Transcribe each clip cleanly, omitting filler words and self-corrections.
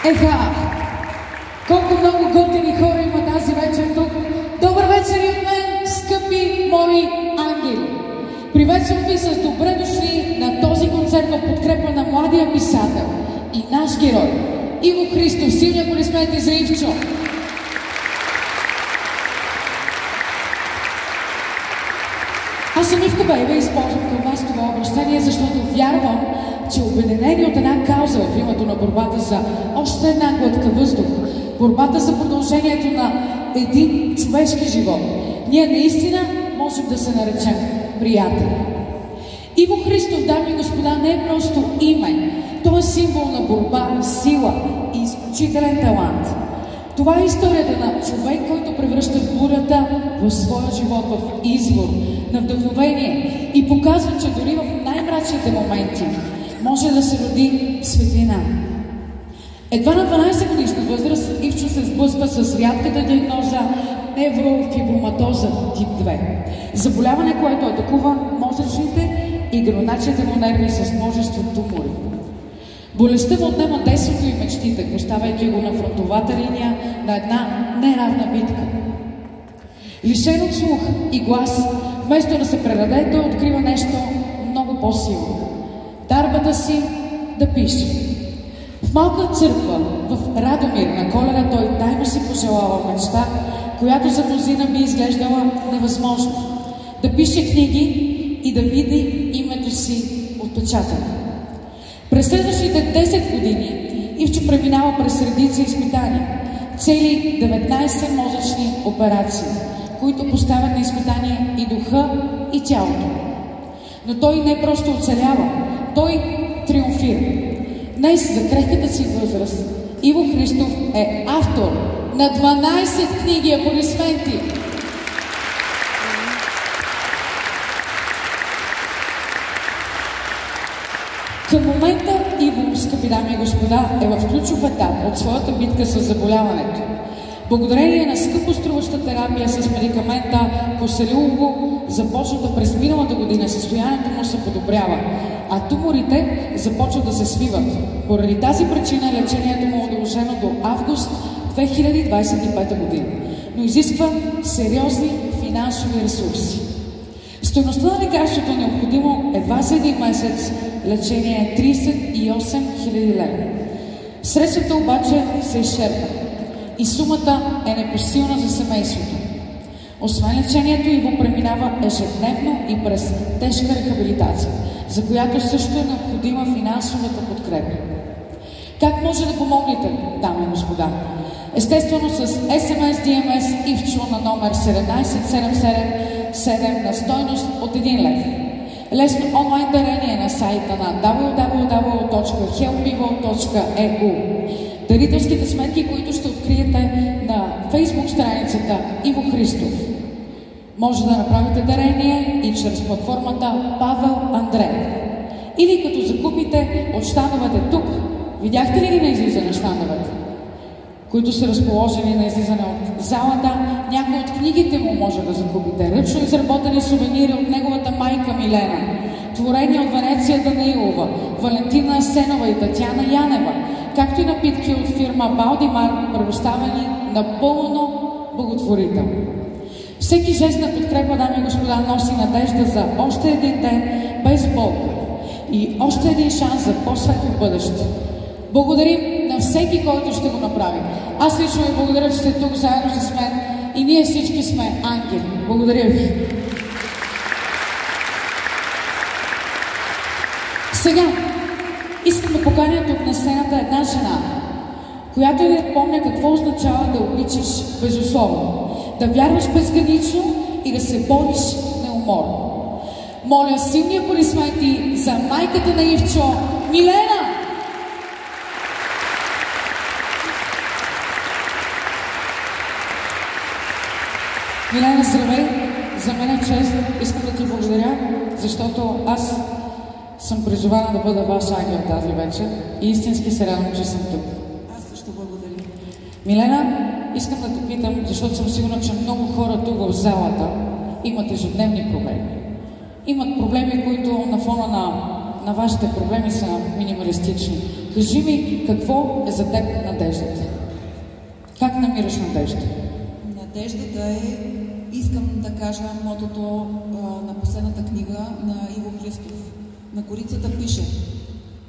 Еха! Колко много готини хора има тази вечер тук. Добър вечер и от мен, скъпи мои ангели! Приветствам ви с добре дошли на този концерт в подкрепа на младия писател и наш герой Иво Христов. Силни аплодисменти за Ивчо! Аз съм Ивка Бейба и използвам към вас това обращение, защото вярвам, че обединени от една кауза в името на борбата за още една глътка въздух, борбата за продължението на един човешки живот, ние наистина можем да се наречем приятели. Иво Христов, дами и господа, не е просто име. Той е символ на борба, сила и изключителен талант. Това е историята на човек, който превръща бурята в своя живот в извор на вдъхновение и показва, че дори в най-мрачните моменти може да се роди светлина. Едва на 12 годишна възраст Ивчо се сблъсква с рядката диагноза неврофиброматоза тип 2. Заболяване, което атакува мозъчните и гръбначните му нерви с множество тумори. Болестта му отнема детството и мечтите, поставяйки го на фронтовата линия на една неравна битка. Лишен от слух и глас, вместо да се предаде, той открива нещо много по-силно. Дарбата си да пише. В малка църква, в Радомир на Коледа, той тайно си пожелава мечта, която за мнозина би изглеждала невъзможна. Да пише книги и да види името си отпечатано. През следващите 10 години Ивчо преминава през редица изпитания. Цели 19 мозъчни операции, които поставят на изпитание и духа, и тялото. Но той не просто оцелява, той триумфира. Днес, за крехката си възраст, Иво Христов е автор на 12 книги. Аплодисменти! Към момента Иво, скъпи дами и господа, е в ключов етап от своята битка с заболяването. Благодарение на скъпоструваща терапия с медикамента Коселилго, започната през миналата година, състоянието му се подобрява, а туморите започват да се свиват. Поради тази причина лечението му е удължено до август 2025 година, но изисква сериозни финансови ресурси. Стойността на лекарството необходимо едва за един месец лечение е 38 000 лева. Средствата обаче се изчерпват и сумата е непосилна за семейството. Освен лечението, Иво преминава ежедневно и през тежка рехабилитация, за която също е необходима финансовата подкрепа. Как може да помогнете, дами и господа? Естествено с SMS DMS Ивчо на номер 17777 на стойност от 1 лев. Лесно онлайн дарение на сайта на www.helpivo.eu. Дарителските сметки, които ще откриете на Facebook страницата Иво Христов. Може да направите дарение и чрез платформата Павел Андреев. Или като закупите от щандовете тук. Видяхте ли ги на излизане щандовете, които са разположени на излизане от залата? Някои от книгите му може да закупите. Ръчно изработени сувенири от неговата майка Милена, творения от Венеция Данаилова, Валентина Асенова и Татяна Янева, както и напитки от фирма Балдимар, предоставени напълно благотворително. Всеки жест на подкрепа, дами и господа, носи надежда за още един ден без болка и още един шанс за по-светло бъдеще. Благодарим на всеки, който ще го направи. Аз лично ви благодаря, че сте тук заедно с мен и ние всички сме ангели. Благодаря ви. Сега искам да поканя тук на сцената една жена, която да помня какво означава да обичаш безусловно, да вярваш безгранично и да се бориш неуморно. Моля силни аплодисменти за майката на Ивчо, Милена! Милена, здравей! За мен е чест. Искам да ти благодаря, защото аз съм призована да бъда ваш ангел тази вечер и истински се радвам, че съм тук. Аз също благодаря. Милена, искам да те питам, защото съм сигурна, че много хора тук в залата имат ежедневни проблеми. Имат проблеми, които на фона на на вашите проблеми са минималистични. Кажи ми, какво е за теб надеждата? Как намираш надежда? Надеждата е, искам да кажа мотото на последната книга на Иво Христов. На корицата пише: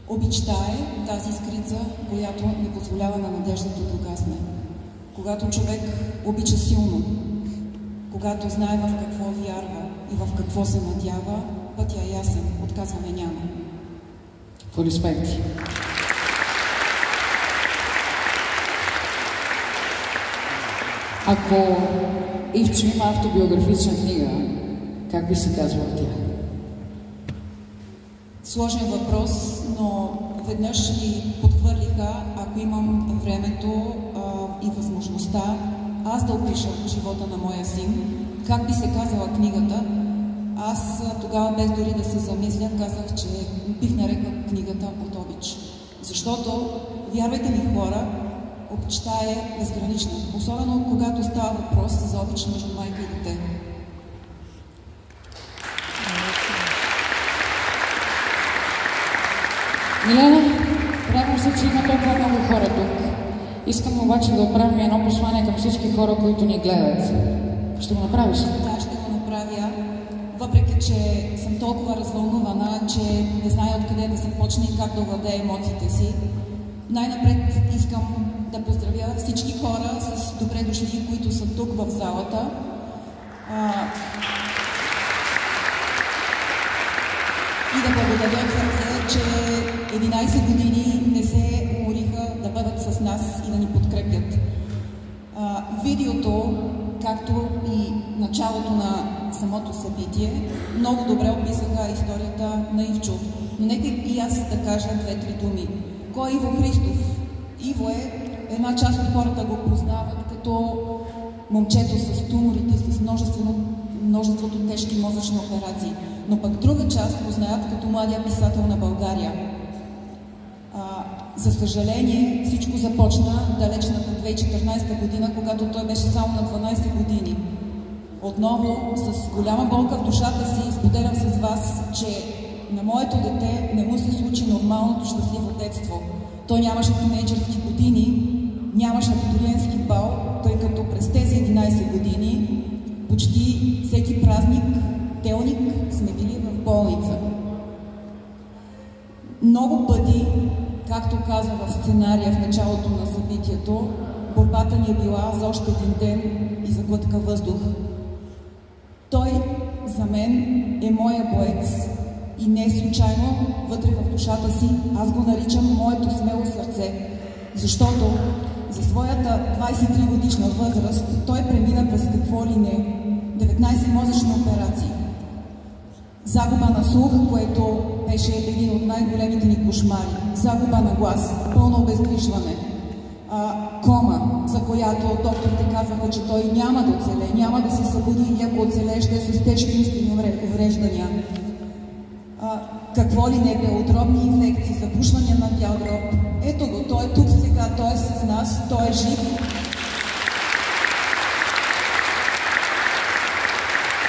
обичта е тази искрица, която не позволява на надеждата да гасне. Когато човек обича силно, когато знае в какво вярва и в какво се надява, пътя е ясен, отказване няма. Аплодисменти. Ако Ивчо има автобиографична книга, как би се казвала тя? Сложен въпрос, но веднъж ми подхвърлиха, ако имам времето и възможността, аз да опиша живота на моя син. Как би се казала книгата? Аз тогава, без дори да се замисля, казах, че бих нарекла книгата От обич. Защото, вярвайте ми хора, обичта е безгранична. Особено когато става въпрос за обич между майка и дете. Милена, радвам се, че има толкова много хора тук. Искам обаче да отправим едно послание към всички хора, които ни гледат. Ще го направиш ли? Да, ще го направя. Въпреки, че съм толкова развълнувана, че не зная откъде да започне и как да овладея емоциите си, най-напред искам да поздравя всички хора с добре дошли, които са тук в залата. И да благодаря от сърце, че 11 години не се умориха да бъдат с нас и да ни подкрепят. Видеото, както и началото на самото събитие, много добре описаха историята на Ивчо. Но нека и аз да кажа две-три думи. Кой е Иво Христов? Иво е, една част от хората го познават като момчето с туморите, с множеството тежки мозъчни операции. Но пък друга част го знаят като младия писател на България. За съжаление, всичко започна далечната 2014 година, когато той беше само на 12 години. Отново, с голяма болка в душата си, споделям с вас, че на моето дете не му се случи нормалното щастливо детство. Той нямаше тинейджърски години, нямаше абитуриентски бал, тъй като през тези 11 години почти всеки празник, делник сме били в болница. Много пъти, както каза в сценария в началото на събитието, борбата ни е била за още един ден и за глътка въздух. Той за мен е моя боец и не случайно вътре в душата си аз го наричам моето смело сърце, защото за своята 23 годишна възраст той премина през какво ли не 19 мозъчни операции. Загуба на слух, което беше един от най-големите ни кошмари. Загуба на глас, пълно обездвижване. Кома, за която докторите казаха, че той няма да оцелее, няма да се събуди и ако оцелее, ще е с тежки умствени увреждания. Какво ли не бе, отробни инфекции, запушвания на бял дроб. Ето го, той е тук сега, той е с нас, той е жив.